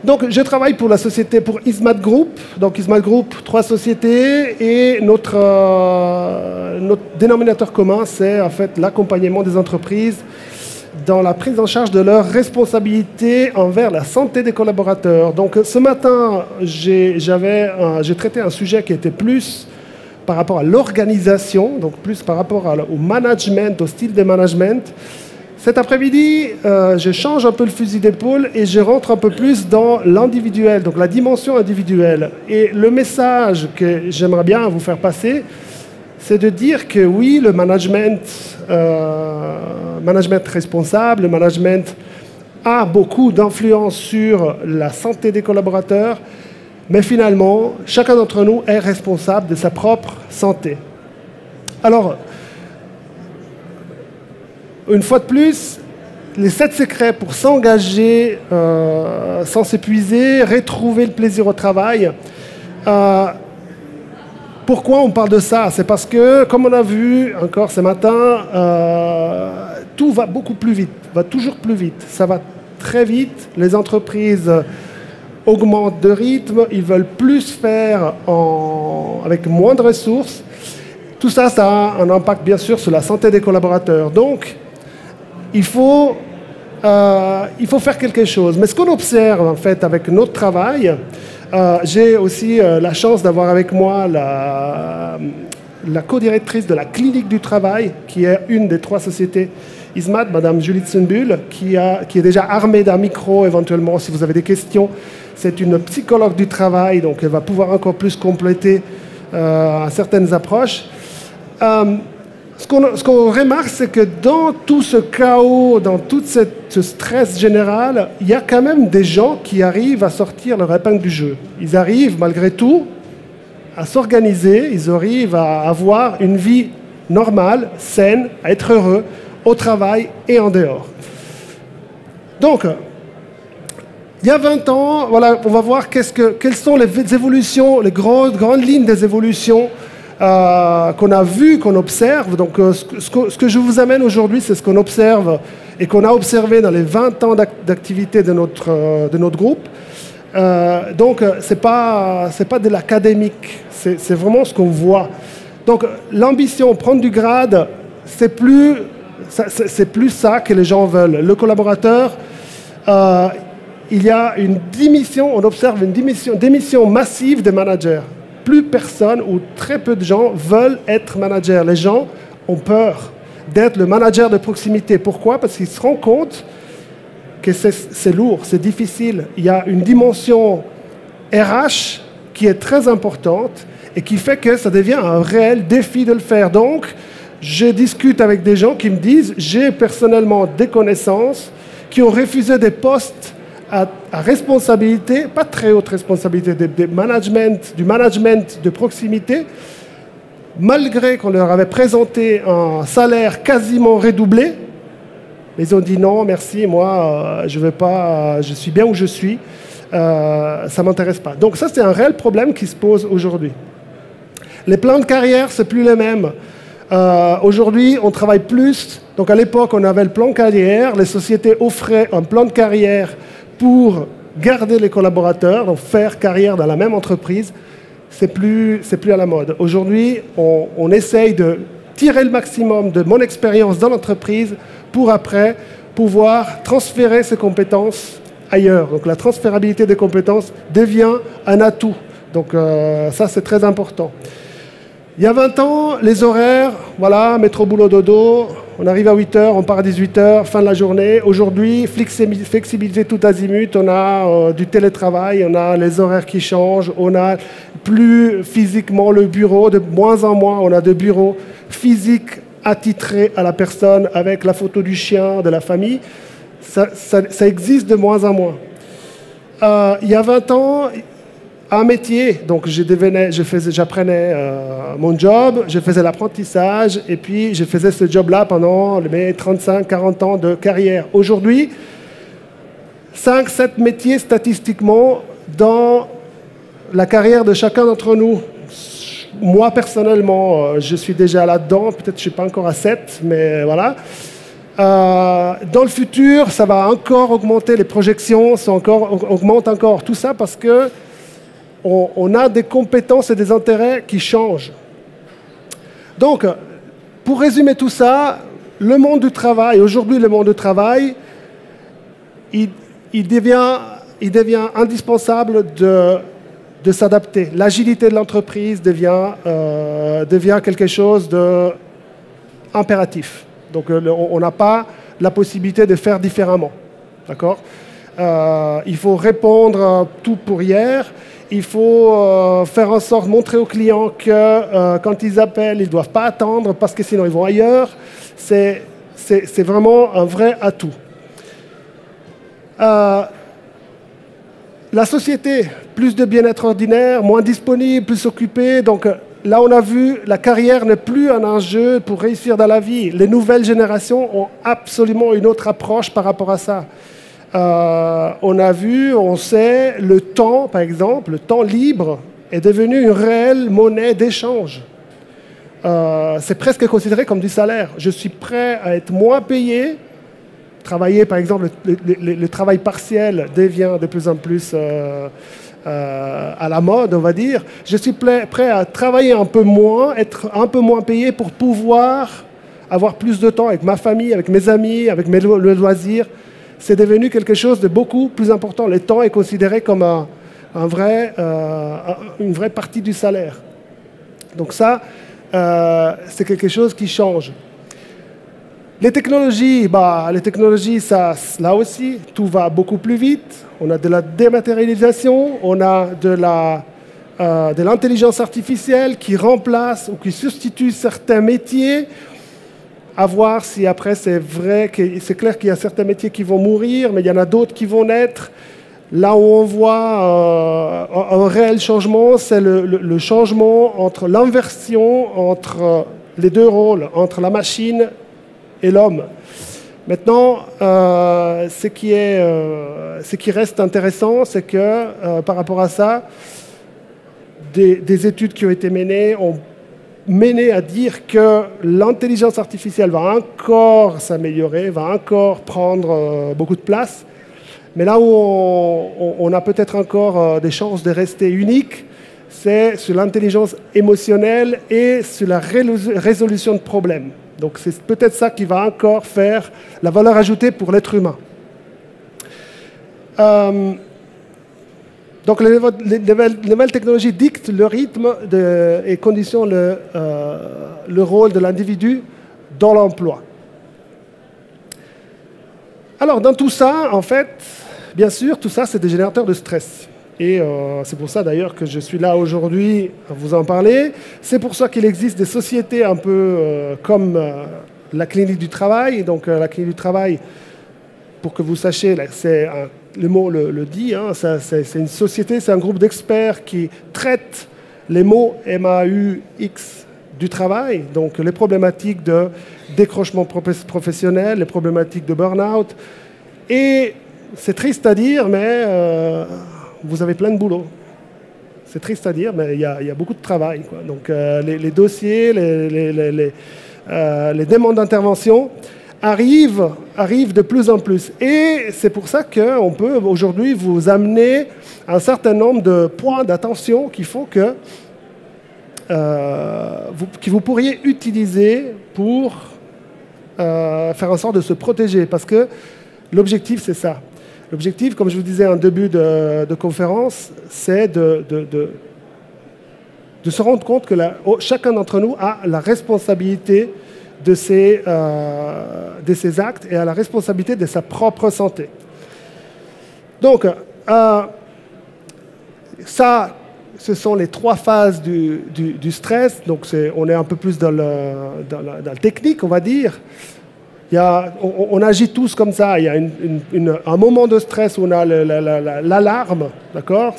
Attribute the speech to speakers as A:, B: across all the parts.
A: Donc, je travaille pour la société, pour Ismat Group. Donc, Ismat Group, 3 sociétés. Et notre dénominateur commun, c'est en fait l'accompagnement des entreprises dans la prise en charge de leurs responsabilités envers la santé des collaborateurs. Donc, ce matin, j'ai traité un sujet qui était plus par rapport à l'organisation, donc plus par rapport au management, au style de management. Cet après-midi, je change un peu le fusil d'épaule et je rentre un peu plus dans l'individuel, donc la dimension individuelle. Et le message que j'aimerais bien vous faire passer, c'est de dire que oui, le management responsable, le management a beaucoup d'influence sur la santé des collaborateurs, mais finalement, chacun d'entre nous est responsable de sa propre santé. Alors, une fois de plus, les 7 secrets pour s'engager sans s'épuiser, retrouver le plaisir au travail. Pourquoi on parle de ça? C'est parce que, comme on a vu encore ce matin, tout va beaucoup plus vite, va toujours plus vite. Ça va très vite. Les entreprises augmentent de rythme, ils veulent plus faire avec moins de ressources. Tout ça, ça a un impact bien sûr sur la santé des collaborateurs. Donc, il faut faire quelque chose. Mais ce qu'on observe en fait avec notre travail, j'ai aussi la chance d'avoir avec moi la co-directrice de la clinique du travail, qui est une des 3 sociétés Ismat, Madame Julie Tsunbull, qui est déjà armée d'un micro éventuellement si vous avez des questions. C'est une psychologue du travail, donc elle va pouvoir encore plus compléter certaines approches. Ce qu'on remarque, c'est que dans tout ce chaos, dans tout ce stress général, il y a quand même des gens qui arrivent à sortir leur épingle du jeu. Ils arrivent, malgré tout, à s'organiser, ils arrivent à avoir une vie normale, saine, à être heureux, au travail et en dehors. Donc, il y a 20 ans, voilà, on va voir quelles sont les évolutions, les grandes lignes des évolutions qu'on a vues, qu'on observe. Donc, ce que je vous amène aujourd'hui, c'est ce qu'on observe et qu'on a observé dans les 20 ans d'activité de notre groupe. Donc, ce n'est pas de l'académique, c'est vraiment ce qu'on voit. Donc, l'ambition, prendre du grade, c'est plus ça que les gens veulent. Le collaborateur, il y a une démission, on observe une démission massive des managers. Plus personne ou très peu de gens veulent être managers. Les gens ont peur d'être le manager de proximité. Pourquoi? Parce qu'ils se rendent compte que c'est lourd, c'est difficile. Il y a une dimension RH qui est très importante et qui fait que ça devient un réel défi de le faire. Donc, je discute avec des gens qui me disent « j'ai personnellement des connaissances qui ont refusé des postes à responsabilité, pas très haute responsabilité, du management de proximité, malgré qu'on leur avait présenté un salaire quasiment redoublé. Ils ont dit non, merci, moi, je veux pas, je suis bien où je suis, ça ne m'intéresse pas. Donc ça, c'est un réel problème qui se pose aujourd'hui. Les plans de carrière, c'est plus les mêmes. Aujourd'hui, on travaille plus. Donc à l'époque, on avait le plan de carrière. Les sociétés offraient un plan de carrière pour garder les collaborateurs, donc faire carrière dans la même entreprise. C'est plus à la mode. Aujourd'hui, on essaye de tirer le maximum de mon expérience dans l'entreprise pour après pouvoir transférer ces compétences ailleurs. Donc la transférabilité des compétences devient un atout. Donc ça, c'est très important. Il y a 20 ans, les horaires, voilà, métro, boulot, dodo, on arrive à 8h, on part à 18h, fin de la journée. Aujourd'hui, flexibilité tout azimut, on a du télétravail, on a les horaires qui changent, on a plus physiquement le bureau, de moins en moins, on a de bureaux physiques attitrés à la personne avec la photo du chien, de la famille. Ça existe de moins en moins. Il y a 20 ans, un métier, donc j'apprenais mon job, je faisais l'apprentissage et puis je faisais ce job-là pendant mes 35-40 ans de carrière. Aujourd'hui, 5-7 métiers statistiquement dans la carrière de chacun d'entre nous. Moi, personnellement, je suis déjà là-dedans, peut-être que je ne suis pas encore à 7, mais voilà. Dans le futur, ça va encore augmenter, les projections augmentent encore. Tout ça parce que on a des compétences et des intérêts qui changent. Donc, pour résumer tout ça, le monde du travail, aujourd'hui le monde du travail, il devient indispensable de s'adapter. L'agilité de l'entreprise devient quelque chose d'impératif. Donc on n'a pas la possibilité de faire différemment. D'accord ? Il faut répondre tout pour hier. Il faut faire en sorte de montrer aux clients que quand ils appellent, ils ne doivent pas attendre parce que sinon ils vont ailleurs. C'est vraiment un vrai atout. La société, plus de bien-être ordinaire, moins disponible, plus occupée. Donc là, on a vu, la carrière n'est plus un enjeu pour réussir dans la vie. Les nouvelles générations ont absolument une autre approche par rapport à ça. On a vu, on sait, le temps, par exemple, le temps libre est devenu une réelle monnaie d'échange. C'est presque considéré comme du salaire. Je suis prêt à être moins payé. Travailler, par exemple, le travail partiel devient de plus en plus à la mode, on va dire. Je suis prêt à travailler un peu moins, être un peu moins payé pour pouvoir avoir plus de temps avec ma famille, avec mes amis, avec mes loisirs. C'est devenu quelque chose de beaucoup plus important. Le temps est considéré comme une vraie partie du salaire. Donc ça, c'est quelque chose qui change. Les technologies, ça, là aussi, tout va beaucoup plus vite. On a de la dématérialisation, on a de l'intelligence artificielle qui remplace ou qui substitue certains métiers. À voir si après c'est vrai, c'est clair qu'il y a certains métiers qui vont mourir, mais il y en a d'autres qui vont naître. Là où on voit un réel changement, c'est le changement entre l'inversion entre les deux rôles, entre la machine et l'homme. Maintenant, ce qui reste intéressant, c'est que par rapport à ça, des études qui ont été menées ont mené à dire que l'intelligence artificielle va encore s'améliorer, va encore prendre beaucoup de place. Mais là où on a peut-être encore des chances de rester unique, c'est sur l'intelligence émotionnelle et sur la résolution de problèmes. Donc c'est peut-être ça qui va encore faire la valeur ajoutée pour l'être humain. Donc les nouvelles technologies dictent le rythme et conditionnent le rôle de l'individu dans l'emploi. Alors dans tout ça, en fait, bien sûr, tout ça c'est des générateurs de stress. Et c'est pour ça d'ailleurs que je suis là aujourd'hui à vous en parler. C'est pour ça qu'il existe des sociétés un peu comme la clinique du travail. Donc la clinique du travail, pour que vous sachiez, le mot le dit, hein, c'est une société, c'est un groupe d'experts qui traite les mots MAUX du travail, donc les problématiques de décrochement professionnel, les problématiques de burn-out. Et c'est triste à dire, mais vous avez plein de boulot. C'est triste à dire, mais il y a beaucoup de travail, quoi. Donc les dossiers, les demandes d'intervention arrivent de plus en plus. Et c'est pour ça qu'on peut aujourd'hui vous amener un certain nombre de points d'attention qu'il faut que vous pourriez utiliser pour faire en sorte de se protéger. Parce que l'objectif, c'est ça. L'objectif, comme je vous disais en début de conférence, c'est de se rendre compte que chacun d'entre nous a la responsabilité de ses actes et a la responsabilité de sa propre santé. Donc, ça, ce sont les 3 phases du stress. Donc, on est un peu plus dans le technique, on va dire. On agit tous comme ça. Il y a un moment de stress où on a l'alarme, d'accord ?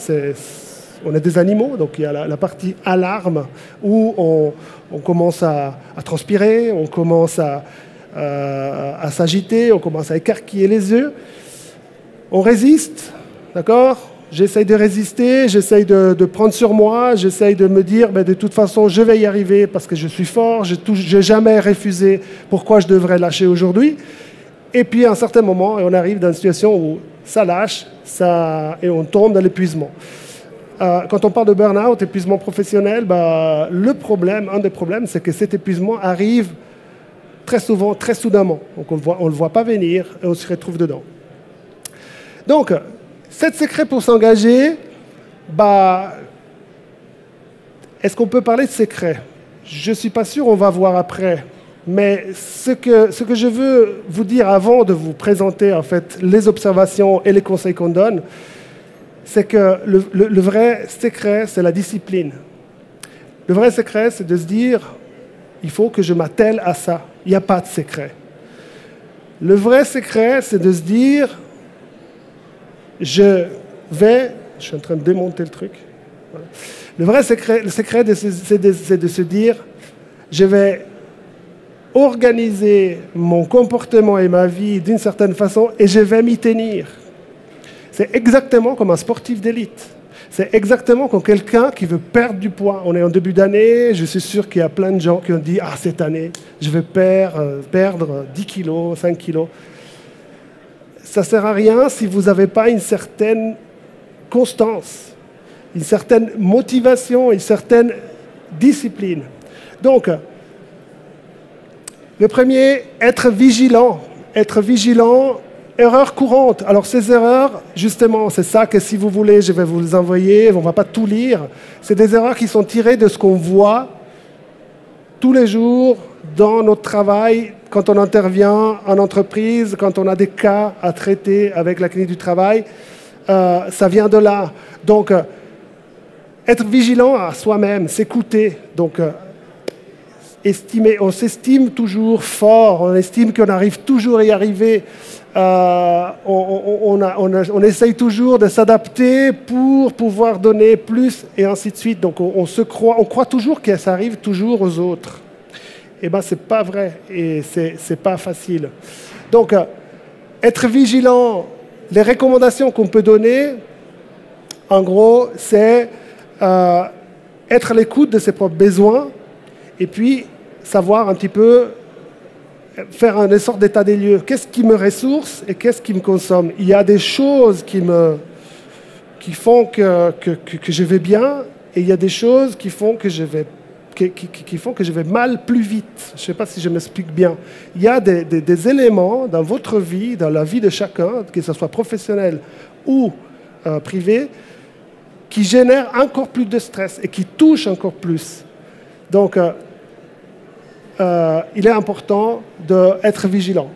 A: On est des animaux, donc il y a la partie alarme où on commence à transpirer, on commence à s'agiter, on commence à écarquiller les yeux. On résiste, d'accord ? J'essaye de résister, j'essaye de prendre sur moi, j'essaye de me dire de toute façon je vais y arriver parce que je suis fort, je n'ai jamais refusé, pourquoi je devrais lâcher aujourd'hui ? Et puis, à un certain moment, on arrive dans une situation où ça lâche et on tombe dans l'épuisement. Quand on parle de burn-out, épuisement professionnel, le problème, un des problèmes, c'est que cet épuisement arrive très souvent, très soudainement. Donc, on ne le voit pas venir et on se retrouve dedans. Donc, 7 secrets pour s'engager, est-ce qu'on peut parler de secrets? Je ne suis pas sûr, on va voir après. Mais ce que je veux vous dire avant de vous présenter en fait, les observations et les conseils qu'on donne, c'est que le vrai secret, c'est la discipline. Le vrai secret, c'est de se dire, il faut que je m'attelle à ça. Il n'y a pas de secret. Le vrai secret, c'est de se dire, je suis en train de démonter le truc. Voilà. Le vrai secret, c'est de se dire, je vais organiser mon comportement et ma vie d'une certaine façon et je vais m'y tenir. C'est exactement comme un sportif d'élite. C'est exactement comme quelqu'un qui veut perdre du poids. On est en début d'année, je suis sûr qu'il y a plein de gens qui ont dit « Ah, cette année, je vais perdre 10 kilos, 5 kilos. » Ça ne sert à rien si vous n'avez pas une certaine constance, une certaine motivation, une certaine discipline. Donc, le premier, être vigilant. Être vigilant, erreur courante. Alors ces erreurs, justement, c'est ça que si vous voulez, je vais vous les envoyer, on ne va pas tout lire. C'est des erreurs qui sont tirées de ce qu'on voit tous les jours dans notre travail, quand on intervient en entreprise, quand on a des cas à traiter avec la clinique du travail. Ça vient de là. Donc, être vigilant à soi-même, s'écouter. Donc, on s'estime toujours fort, on estime qu'on arrive toujours à y arriver. On essaye toujours de s'adapter pour pouvoir donner plus et ainsi de suite. Donc on croit toujours que ça arrive toujours aux autres. Eh bien, c'est pas vrai et c'est pas facile. Donc, être vigilant, les recommandations qu'on peut donner, en gros, c'est être à l'écoute de ses propres besoins. Et puis, savoir un petit peu, faire une sorte d'état des lieux. Qu'est-ce qui me ressource et qu'est-ce qui me consomme? Il y a des choses qui font que je vais bien et il y a des choses qui font que je vais mal plus vite. Je ne sais pas si je m'explique bien. Il y a des éléments dans votre vie, dans la vie de chacun, que ce soit professionnel ou privé, qui génèrent encore plus de stress et qui touchent encore plus. Donc, il est important d'être vigilant.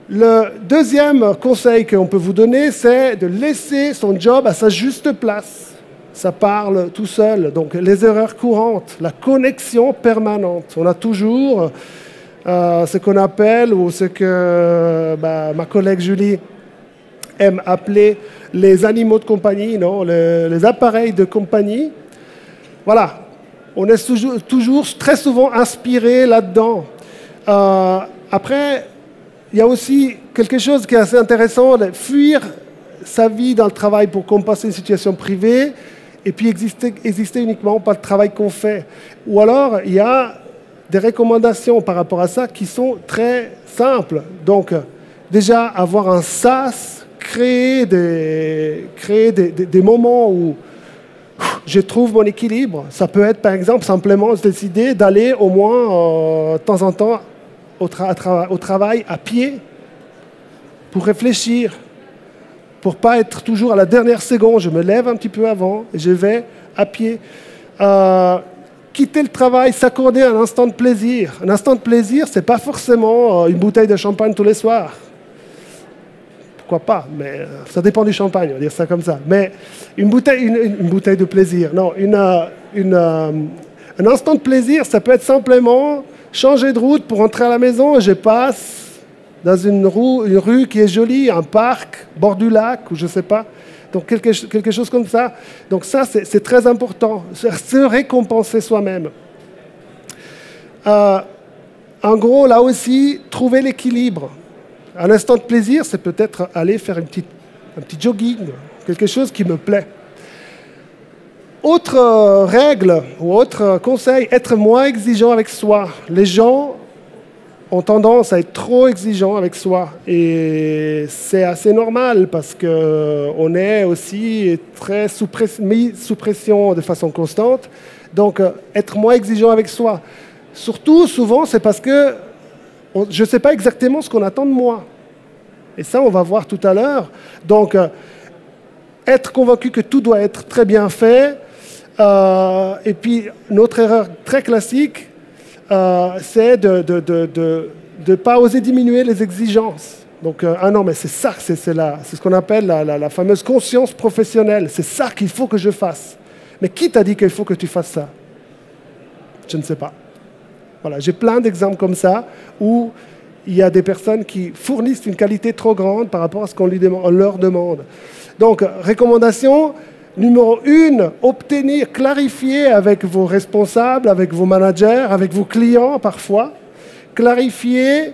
A: Le deuxième conseil qu'on peut vous donner, c'est de laisser son job à sa juste place. Ça parle tout seul. Donc, les erreurs courantes, la connexion permanente. On a toujours ce qu'on appelle, ou ce que ma collègue Julie aime appeler les animaux de compagnie, non, les appareils de compagnie. Voilà. On est toujours très souvent inspiré là-dedans. Après, il y a aussi quelque chose qui est assez intéressant, de fuir sa vie dans le travail pour compenser une situation privée et puis exister uniquement par le travail qu'on fait. Ou alors, il y a des recommandations par rapport à ça qui sont très simples. Donc, déjà, avoir un sas, créer des moments où je trouve mon équilibre. Ça peut être, par exemple, simplement décider d'aller au moins de temps en temps au travail à pied pour réfléchir, pour ne pas être toujours à la dernière seconde. Je me lève un petit peu avant et je vais à pied. Quitter le travail, s'accorder un instant de plaisir. Un instant de plaisir, ce n'est pas forcément une bouteille de champagne tous les soirs. Pourquoi pas, mais ça dépend du champagne, on va dire ça comme ça. Mais une bouteille de plaisir, non, un instant de plaisir, ça peut être simplement changer de route pour rentrer à la maison et je passe dans une rue qui est jolie, un parc, bord du lac, ou je ne sais pas. Donc quelque chose comme ça. Donc ça, c'est très important, se récompenser soi-même. En gros, là aussi, trouver l'équilibre. Un instant de plaisir, c'est peut-être aller faire un petit jogging, quelque chose qui me plaît. Autre règle ou autre conseil, être moins exigeant avec soi. Les gens ont tendance à être trop exigeants avec soi. Et c'est assez normal parce qu'on est aussi très mis sous pression de façon constante. Donc, être moins exigeant avec soi. Surtout, souvent, c'est parce que je ne sais pas exactement ce qu'on attend de moi. Et ça, on va voir tout à l'heure. Donc, être convaincu que tout doit être très bien fait. Et puis, notre erreur très classique, c'est de ne pas oser diminuer les exigences. Donc, ah non, mais c'est ça, c'est ce qu'on appelle la fameuse conscience professionnelle. C'est ça qu'il faut que je fasse. Mais qui t'a dit qu'il faut que tu fasses ça? Je ne sais pas. Voilà, j'ai plein d'exemples comme ça où il y a des personnes qui fournissent une qualité trop grande par rapport à ce qu'on leur demande. Donc, recommandation numéro 1, obtenir, clarifier avec vos responsables, avec vos managers, avec vos clients parfois, clarifier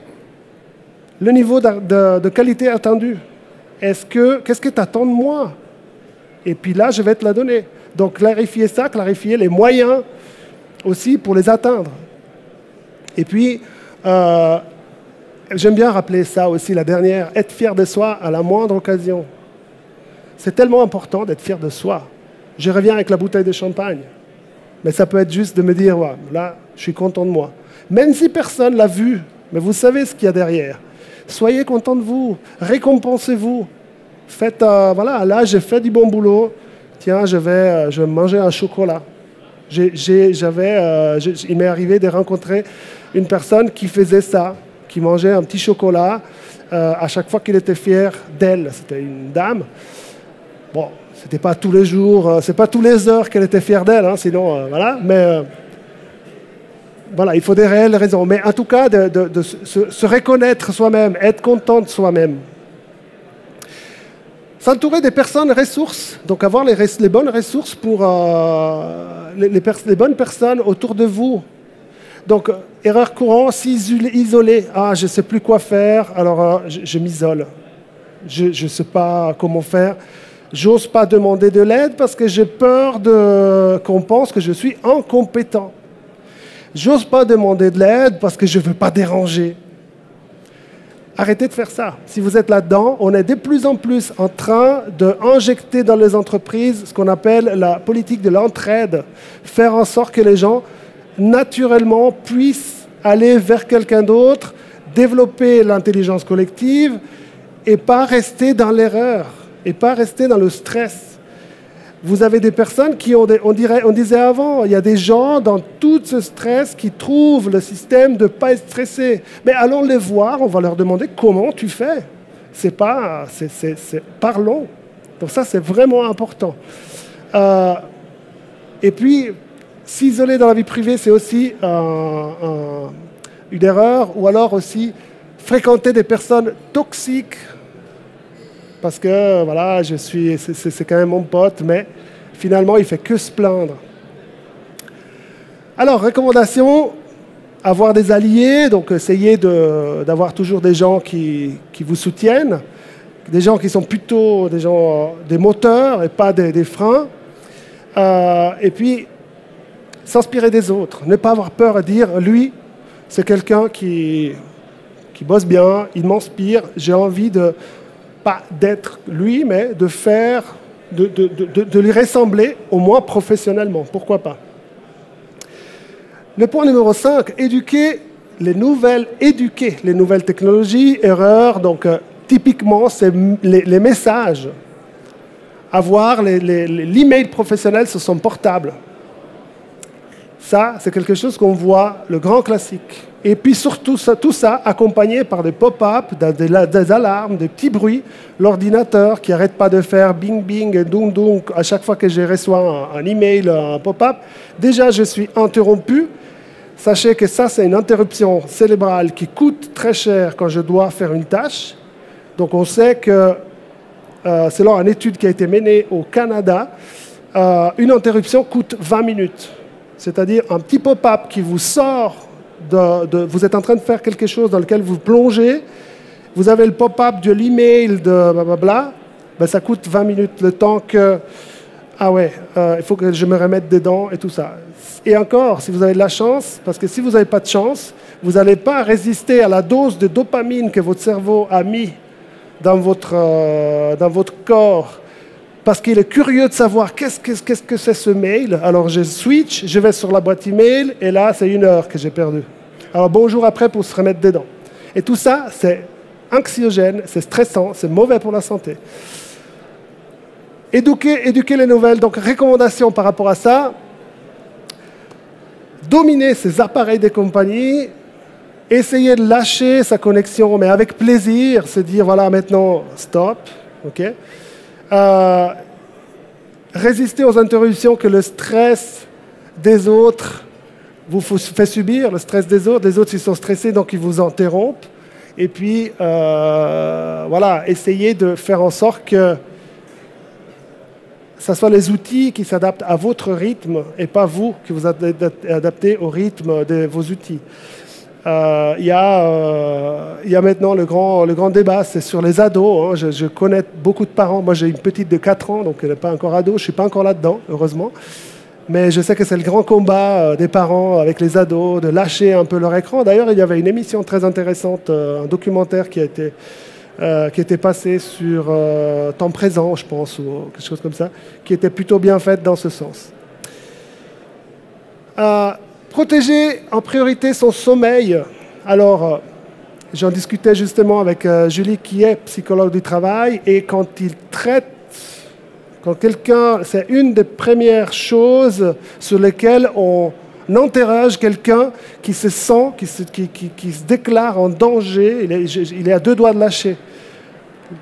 A: le niveau de qualité attendu. Qu'est-ce que tu attends de moi? Et puis là, je vais te la donner. Donc, clarifier ça, clarifier les moyens aussi pour les atteindre. Et puis, j'aime bien rappeler ça aussi, la dernière, être fier de soi à la moindre occasion. C'est tellement important d'être fier de soi. Je reviens avec la bouteille de champagne. Mais ça peut être juste de me dire, ouais, là, je suis content de moi. Même si personne ne l'a vu, mais vous savez ce qu'il y a derrière. Soyez content de vous, récompensez-vous. Faites, voilà, là, j'ai fait du bon boulot. Tiens, je vais manger un chocolat. Il m'est arrivé de rencontrer une personne qui faisait ça, qui mangeait un petit chocolat à chaque fois qu'il était fier d'elle. C'était une dame. Bon, c'était pas tous les jours, c'est pas tous les heures qu'elle était fière d'elle, hein, sinon, voilà. Mais voilà, il faut des réelles raisons. Mais en tout cas, de se reconnaître soi-même, être content de soi-même. S'entourer des personnes ressources, donc avoir les bonnes ressources pour les bonnes personnes autour de vous. Donc, erreur courante, s'isoler. Ah, je ne sais plus quoi faire, alors je m'isole. Je ne sais pas comment faire. J'ose pas demander de l'aide parce que j'ai peur qu'on pense que je suis incompétent. J'ose pas demander de l'aide parce que je ne veux pas déranger. Arrêtez de faire ça. Si vous êtes là-dedans, on est de plus en plus en train d'injecter dans les entreprises ce qu'on appelle la politique de l'entraide. Faire en sorte que les gens, naturellement, puissent aller vers quelqu'un d'autre, développer l'intelligence collective et pas rester dans l'erreur, et pas rester dans le stress. Vous avez des personnes qui on disait avant, il y a des gens dans tout ce stress qui trouvent le système de ne pas être stressé. Mais allons les voir, on va leur demander comment tu fais. Parlons. Donc ça, c'est vraiment important. Et puis, s'isoler dans la vie privée, c'est aussi une erreur, ou alors aussi fréquenter des personnes toxiques. Parce que, voilà, c'est quand même mon pote, mais finalement, il ne fait que se plaindre. Alors, recommandation, avoir des alliés, donc essayez d'avoir toujours des gens qui vous soutiennent, des gens qui sont plutôt des moteurs et pas des freins. Et puis, s'inspirer des autres, ne pas avoir peur à dire, lui, c'est quelqu'un qui bosse bien, il m'inspire, j'ai envie pas d'être lui, mais de lui ressembler, au moins professionnellement. Pourquoi pas? Le point numéro 5, éduquer les nouvelles technologies, erreurs. Donc, typiquement, c'est les messages. Avoir l'email professionnel sur son portable. Ça, c'est quelque chose qu'on voit, le grand classique. Et puis surtout, tout ça accompagné par des pop-up, des alarmes, des petits bruits, l'ordinateur qui n'arrête pas de faire bing bing et doum doum à chaque fois que je reçois un email, un pop-up. Déjà, je suis interrompu. Sachez que ça, c'est une interruption cérébrale qui coûte très cher quand je dois faire une tâche. Donc on sait que, selon une étude qui a été menée au Canada, une interruption coûte 20 minutes. C'est-à-dire un petit pop-up qui vous sort vous êtes en train de faire quelque chose dans lequel vous plongez, vous avez le pop-up de l'email de blablabla, ben ça coûte 20 minutes, le temps que, il faut que je me remette dedans et tout ça. Et encore, si vous avez de la chance, parce que si vous n'avez pas de chance, vous n'allez pas résister à la dose de dopamine que votre cerveau a mis dans votre corps, parce qu'il est curieux de savoir qu'est-ce que c'est ce mail. Alors je switch, je vais sur la boîte email, et là, c'est 1 heure que j'ai perdu. Alors bonjour après pour se remettre dedans. Et tout ça, c'est anxiogène, c'est stressant, c'est mauvais pour la santé. Éduquer les nouvelles. Donc, recommandations par rapport à ça. Dominer ces appareils des compagnies. Essayer de lâcher sa connexion, mais avec plaisir. Se dire, voilà, maintenant, stop. Okay. Résister aux interruptions que le stress des autres vous fait subir. Le stress des autres. Les autres, ils sont stressés, donc ils vous interrompent. Et puis, voilà, essayez de faire en sorte que ce soit les outils qui s'adaptent à votre rythme et pas vous qui vous adaptez au rythme de vos outils. Il y a maintenant le grand débat, c'est sur les ados. Hein. Je connais beaucoup de parents. Moi, j'ai une petite de 4 ans, donc elle n'est pas encore ado. Je ne suis pas encore là-dedans, heureusement. Mais je sais que c'est le grand combat des parents avec les ados, de lâcher un peu leur écran. D'ailleurs, il y avait une émission très intéressante, un documentaire qui était passé sur Temps présent, je pense, ou quelque chose comme ça, qui était plutôt bien faite dans ce sens. Protéger en priorité son sommeil. Alors, j'en discutais justement avec Julie, qui est psychologue du travail, et quand quelqu'un, c'est une des premières choses sur lesquelles on interroge quelqu'un qui se sent, qui se déclare en danger, il est à 2 doigts de lâcher.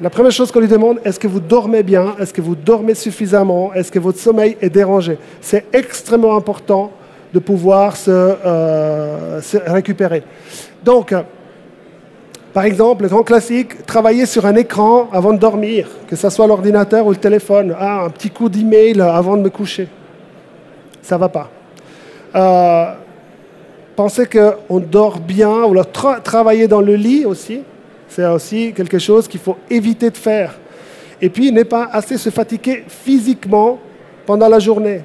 A: La première chose qu'on lui demande, est-ce que vous dormez bien? Est-ce que vous dormez suffisamment? Est-ce que votre sommeil est dérangé? C'est extrêmement important de pouvoir se récupérer. Donc, par exemple, le grand classique, travailler sur un écran avant de dormir, que ce soit l'ordinateur ou le téléphone. Un petit coup d'email avant de me coucher. Ça ne va pas. Penser qu'on dort bien, ou travailler dans le lit aussi, c'est aussi quelque chose qu'il faut éviter de faire. Et puis, ne pas assez se fatiguer physiquement pendant la journée.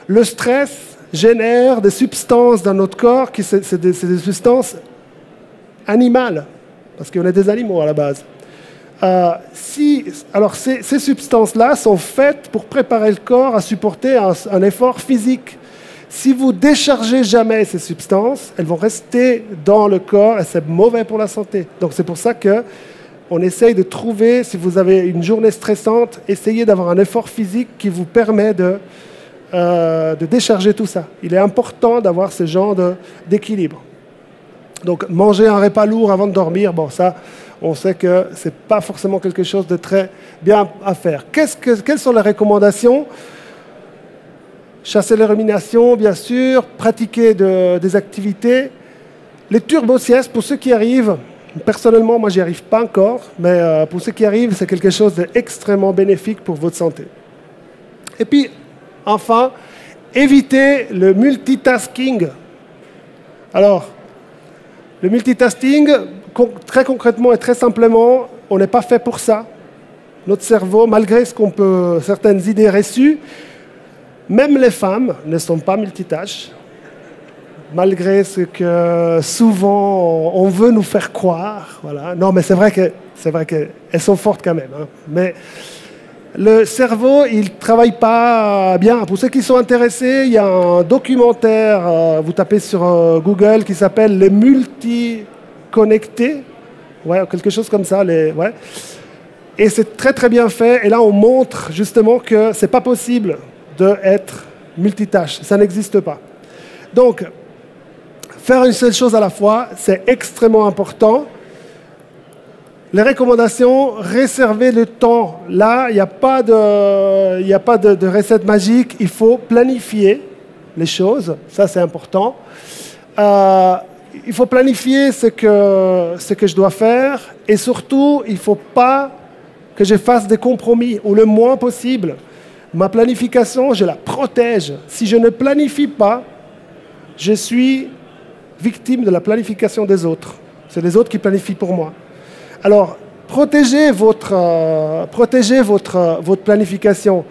A: Le stress génère des substances dans notre corps, c'est des substances animales, parce qu'on est des animaux à la base. Alors ces substances-là sont faites pour préparer le corps à supporter un effort physique. Si vous déchargez jamais ces substances, elles vont rester dans le corps et c'est mauvais pour la santé. Donc c'est pour ça qu'on essaye de trouver, si vous avez une journée stressante, essayez d'avoir un effort physique qui vous permet de décharger tout ça. Il est important d'avoir ce genre d'équilibre. Donc manger un repas lourd avant de dormir, bon ça, on sait que ce n'est pas forcément quelque chose de très bien à faire. Quelles sont les recommandations? Chasser les ruminations, bien sûr, pratiquer des activités. Les turbo-siestes, pour ceux qui arrivent, personnellement, moi, j'y arrive pas encore, mais pour ceux qui arrivent, c'est quelque chose d'extrêmement bénéfique pour votre santé. Et puis, enfin, éviter le multitasking. Alors, le multitasking, très concrètement et très simplement, on n'est pas fait pour ça. Notre cerveau, malgré certaines idées reçues, même les femmes ne sont pas multitâches, malgré ce que souvent on veut nous faire croire. Voilà. Non, mais c'est vrai qu'elles sont fortes quand même. Hein. Mais le cerveau, il ne travaille pas bien. Pour ceux qui sont intéressés, il y a un documentaire, vous tapez sur Google, qui s'appelle « Les multiconnectés ». Ouais, quelque chose comme ça. Ouais. Et c'est très très bien fait. Et là, on montre justement que ce n'est pas possible d'être multitâche. Ça n'existe pas. Donc, faire une seule chose à la fois, c'est extrêmement important. Les recommandations, réserver le temps. Là, il n'y a pas de recette magique. Il faut planifier les choses. Ça, c'est important. Il faut planifier ce que je dois faire. Et surtout, il ne faut pas que je fasse des compromis, ou le moins possible. Ma planification, je la protège. Si je ne planifie pas, je suis victime de la planification des autres. C'est les autres qui planifient pour moi. Alors, protégez votre planification.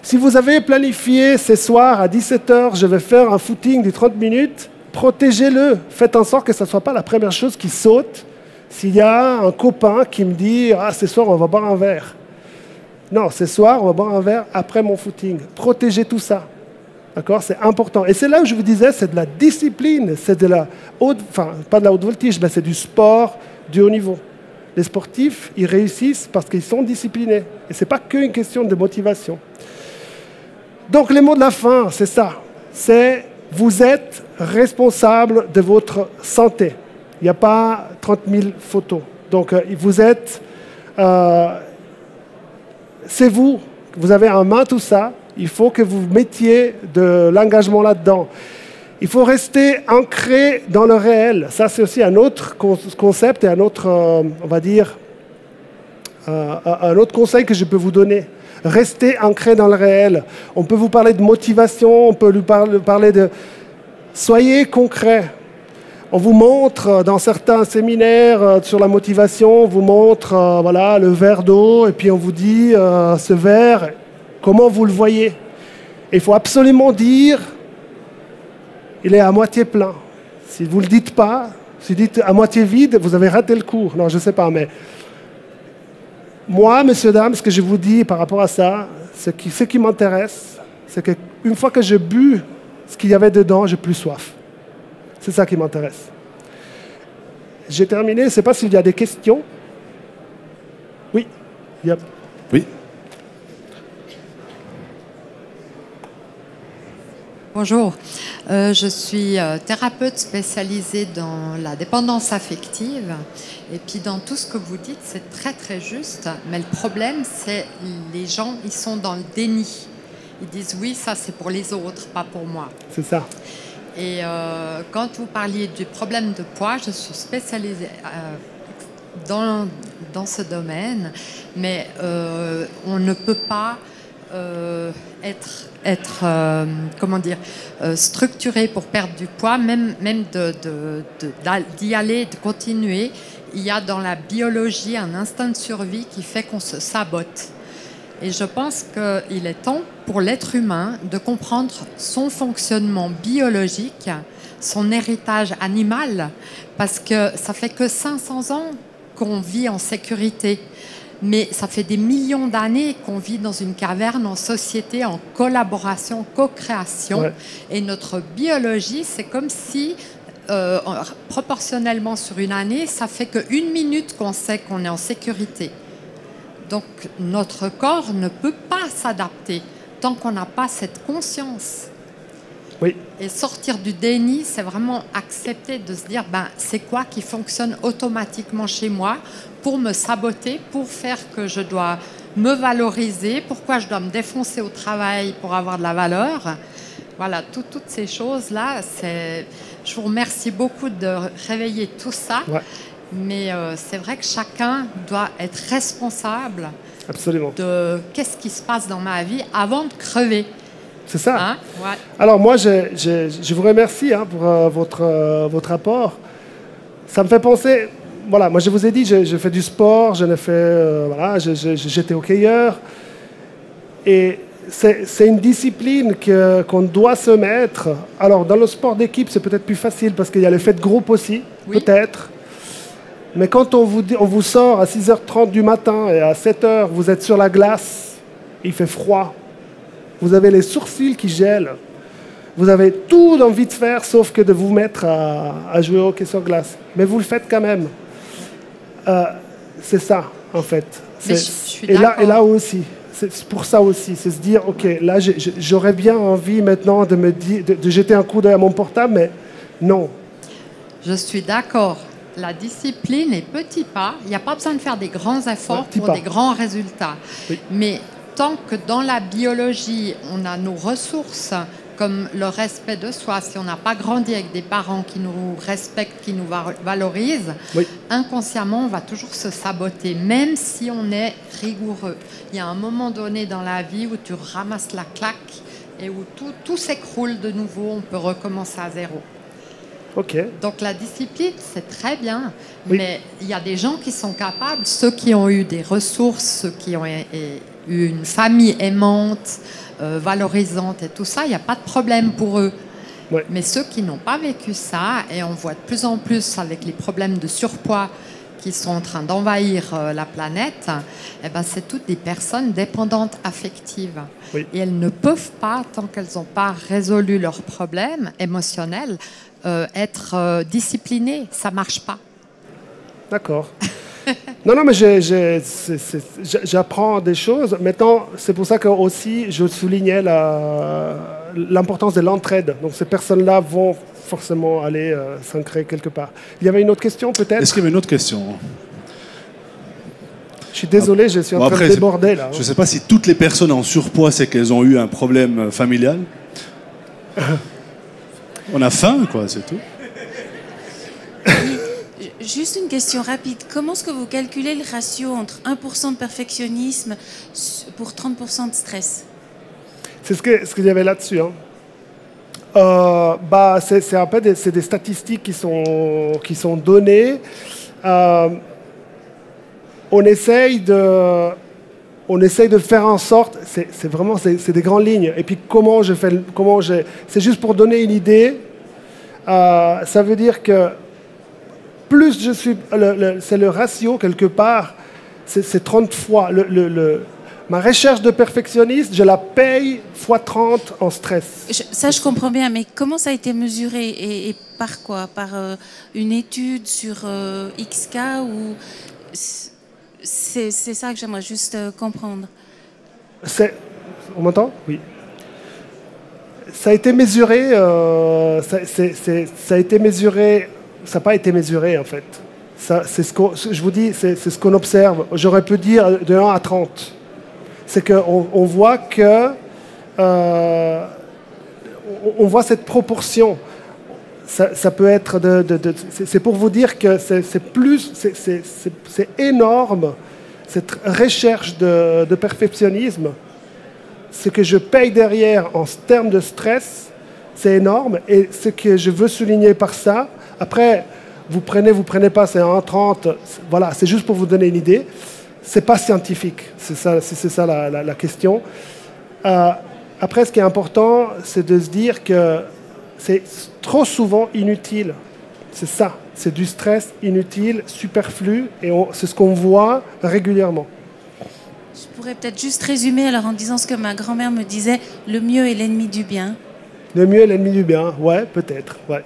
A: Si vous avez planifié ce soir à 17 h, je vais faire un footing de 30 minutes, protégez-le. Faites en sorte que ce ne soit pas la première chose qui saute s'il y a un copain qui me dit « Ah, ce soir, on va boire un verre ». Non, ce soir, on va boire un verre après mon footing. Protégez tout ça. D'accord? C'est important. Et c'est là où je vous disais, c'est de la discipline, c'est de la haute, enfin, pas de la haute voltige, mais c'est du sport du haut niveau. Les sportifs, ils réussissent parce qu'ils sont disciplinés. Et ce n'est pas qu'une question de motivation. Donc, les mots de la fin, c'est ça. C'est vous êtes responsable de votre santé. Il n'y a pas 30 000 photos. Donc, vous êtes... c'est vous. Vous avez en main tout ça. Il faut que vous mettiez de l'engagement là-dedans. Il faut rester ancré dans le réel. Ça, c'est aussi un autre concept et un autre, on va dire, un autre conseil que je peux vous donner. Restez ancré dans le réel. On peut vous parler de motivation, on peut lui parler de... Soyez concret. On vous montre dans certains séminaires sur la motivation, on vous montre voilà, le verre d'eau et puis on vous dit ce verre, comment vous le voyez. Il faut absolument dire il est à moitié plein. Si vous ne le dites pas, si vous dites à moitié vide, vous avez raté le cours. Non, je ne sais pas, mais moi, messieurs, dames, ce que je vous dis par rapport à ça, ce qui m'intéresse, c'est qu'une fois que je bu ce qu'il y avait dedans, j'ai plus soif. C'est ça qui m'intéresse. J'ai terminé. Je ne sais pas s'il y a des questions. Oui. Yep.
B: Oui.
C: Bonjour, je suis thérapeute spécialisée dans la dépendance affective et puis dans tout ce que vous dites, c'est très très juste, mais le problème c'est les gens, ils sont dans le déni. Ils disent oui, ça c'est pour les autres, pas pour moi.
A: C'est ça.
C: Et quand vous parliez du problème de poids, je suis spécialisée dans ce domaine, mais on ne peut pas être comment dire, structuré pour perdre du poids, même d'y aller, de continuer. Il y a dans la biologie un instinct de survie qui fait qu'on se sabote. Et je pense qu'il est temps pour l'être humain de comprendre son fonctionnement biologique, son héritage animal, parce que ça fait que 500 ans qu'on vit en sécurité. Mais ça fait des millions d'années qu'on vit dans une caverne en société, en collaboration, co-création. Ouais. Et notre biologie, c'est comme si, proportionnellement sur une année, ça fait qu'une minute qu'on sait qu'on est en sécurité. Donc notre corps ne peut pas s'adapter tant qu'on n'a pas cette conscience.
A: Oui.
C: Et sortir du déni, c'est vraiment accepter de se dire, ben, c'est quoi qui fonctionne automatiquement chez moi pour me saboter, pour faire que je dois me valoriser, pourquoi je dois me défoncer au travail pour avoir de la valeur. Voilà, toutes ces choses-là, je vous remercie beaucoup de réveiller tout ça. Ouais. Mais c'est vrai que chacun doit être responsable.
A: Absolument.
C: De qu'est-ce qui se passe dans ma vie avant de crever.
A: C'est ça.
C: Hein? Ouais.
A: Alors moi, je vous remercie pour votre apport. Ça me fait penser, voilà, moi je vous ai dit, je fais du sport, voilà, j'étais hockeyeur. Et c'est une discipline qu'on doit se mettre. Alors dans le sport d'équipe, c'est peut-être plus facile parce qu'il y a l'effet de groupe aussi, oui. Peut-être. Mais quand on vous sort à 6h30 du matin et à 7h, vous êtes sur la glace, il fait froid. Vous avez les sourcils qui gèlent. Vous avez tout envie de faire, sauf que de vous mettre à jouer au hockey sur glace. Mais vous le faites quand même. C'est ça, en fait. Et là aussi, c'est pour ça aussi. C'est se dire, OK, là, j'aurais bien envie maintenant de jeter un coup d'œil à mon portable, mais non.
C: Je suis d'accord. La discipline est petit pas. Il n'y a pas besoin de faire des grands efforts pour des grands résultats. Oui. Mais tant que dans la biologie, on a nos ressources, comme le respect de soi, si on n'a pas grandi avec des parents qui nous respectent, qui nous valorisent, oui. Inconsciemment, on va toujours se saboter, même si on est rigoureux. Il y a un moment donné dans la vie où tu ramasses la claque et où tout s'écroule de nouveau, on peut recommencer à zéro.
A: Ok.
C: Donc la discipline, c'est très bien,
A: Oui.
C: mais il y a des gens qui sont capables, ceux qui ont eu des ressources, ceux qui ont eu une famille aimante, valorisante et tout ça, il n'y a pas de problème pour eux.
A: Ouais.
C: Mais ceux qui n'ont pas vécu ça, et on voit de plus en plus avec les problèmes de surpoids qui sont en train d'envahir la planète, eh ben, c'est toutes des personnes dépendantes affectives.
A: Oui.
C: Et elles ne peuvent pas, tant qu'elles n'ont pas résolu leurs problèmes émotionnels, être disciplinées. Ça ne marche pas.
A: D'accord. Non, mais j'apprends des choses. Maintenant, c'est pour ça que aussi je soulignais l'importance de l'entraide. Donc ces personnes-là vont forcément aller s'ancrer quelque part. Il y avait une autre question peut-être?
B: Est-ce qu'il y avait une autre question?
A: Je suis désolé, je suis en train de déborder là.
B: Je ne sais pas si toutes les personnes en surpoids, c'est qu'elles ont eu un problème familial. On a faim, quoi, c'est tout.
D: Juste une question rapide. Comment est-ce que vous calculez le ratio entre 1% de perfectionnisme pour 30% de stress?
A: C'est ce qu'il y avait là-dessus. Hein. C'est un peu c'est des statistiques qui sont données. On essaye de faire en sorte, c'est vraiment des grandes lignes. Et puis c'est juste pour donner une idée. Ça veut dire que plus je suis, c'est le ratio quelque part, c'est 30 fois. Ma recherche de perfectionniste, je la paye fois 30 en stress.
D: Ça, je comprends bien, mais comment ça a été mesuré et par quoi? Par une étude sur X cas ou c'est ça que j'aimerais juste comprendre.
A: On m'entend? Oui. Ça a été mesuré. Ça a été mesuré. Ça n'a pas été mesuré en fait. Je vous dis, c'est ce qu'on observe. J'aurais pu dire de 1 à 30. C'est qu'on voit que on voit cette proportion. Ça peut être c'est pour vous dire que c'est énorme cette recherche de perfectionnisme. Ce que je paye derrière en termes de stress, c'est énorme. Et ce que je veux souligner par ça, après, vous prenez pas, c'est 1,30. Voilà, c'est juste pour vous donner une idée. C'est pas scientifique, c'est ça la question. Après, ce qui est important, c'est de se dire que c'est trop souvent inutile. C'est ça, c'est du stress inutile, superflu, et c'est ce qu'on voit régulièrement.
D: Je pourrais peut-être juste résumer alors en disant ce que ma grand-mère me disait, le mieux est l'ennemi du bien.
A: Le mieux est l'ennemi du bien, ouais, peut-être, ouais.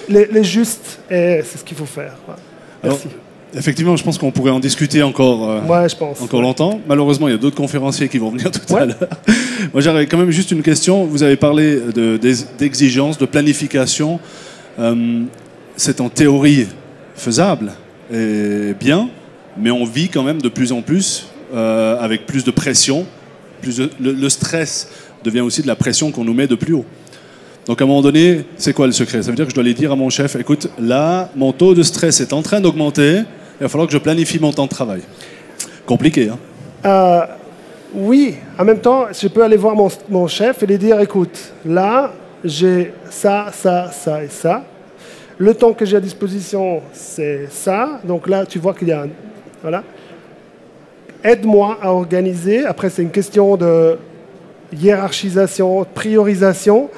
A: Les justes, c'est ce qu'il faut faire. Ouais. Merci.
B: Alors, effectivement, je pense qu'on pourrait en discuter encore,
A: je pense,
B: encore longtemps. Malheureusement, il y a d'autres conférenciers qui vont venir tout à l'heure. Moi, j'avais quand même juste une question. Vous avez parlé d'exigences, de planification. C'est en théorie faisable et bien, mais on vit quand même de plus en plus avec plus de pression. Le stress devient aussi de la pression qu'on nous met de plus haut. Donc à un moment donné, c'est quoi le secret? Ça veut dire que je dois aller dire à mon chef, écoute, là, mon taux de stress est en train d'augmenter, il va falloir que je planifie mon temps de travail. Compliqué, hein?
A: Oui, en même temps, je peux aller voir mon chef et lui dire, écoute, là, j'ai ça et ça. Le temps que j'ai à disposition, c'est ça. Donc là, tu vois qu'il y a voilà. Aide-moi à organiser. Après, c'est une question de hiérarchisation, de priorisation.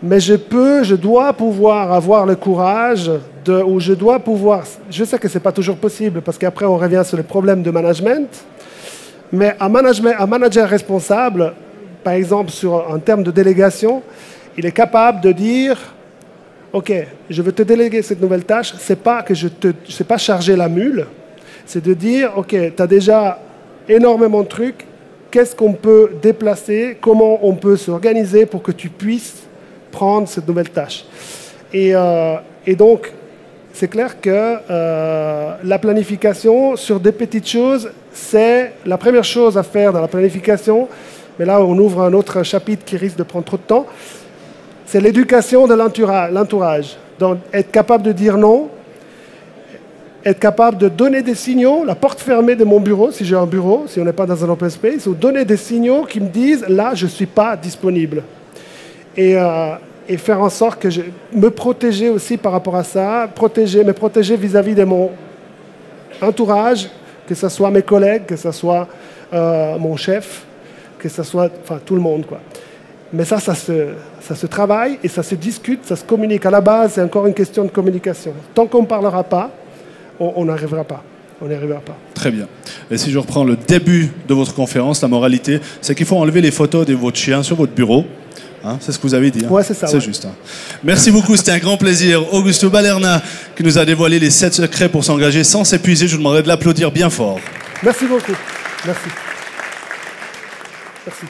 A: Mais je dois pouvoir avoir le courage je sais que ce n'est pas toujours possible parce qu'après on revient sur les problèmes de management, mais un manager responsable, par exemple en termes de délégation, il est capable de dire ok, je veux te déléguer cette nouvelle tâche, c'est pas que c'est pas charger la mule, c'est de dire ok, tu as déjà énormément de trucs, qu'est-ce qu'on peut déplacer, comment on peut s'organiser pour que tu puisses prendre cette nouvelle tâche. Et donc, c'est clair que la planification sur des petites choses, c'est la première chose à faire dans la planification, mais là on ouvre un autre chapitre qui risque de prendre trop de temps, c'est l'éducation de l'entourage. Donc être capable de dire non, être capable de donner des signaux, la porte fermée de mon bureau, si j'ai un bureau, si on n'est pas dans un open space, ou donner des signaux qui me disent là je ne suis pas disponible. Et et faire en sorte que je me protéger aussi par rapport à ça, me protéger vis-à-vis de mon entourage, que ce soit mes collègues, que ce soit mon chef, que ce soit tout le monde, quoi. Mais ça se travaille et ça se discute, ça se communique. À la base, c'est encore une question de communication. Tant qu'on ne parlera pas, on n'arrivera pas. On n'y arrivera pas.
B: Très bien. Et si je reprends le début de votre conférence, la moralité, c'est qu'il faut enlever les photos de votre chien sur votre bureau. Hein, c'est ce que vous avez dit. Hein.
A: Ouais, c'est ça.
B: C'est juste. Hein. Merci beaucoup, c'était un grand plaisir. Augusto Balerna qui nous a dévoilé les 7 secrets pour s'engager sans s'épuiser. Je vous demanderai de l'applaudir bien fort.
A: Merci beaucoup. Merci. Merci.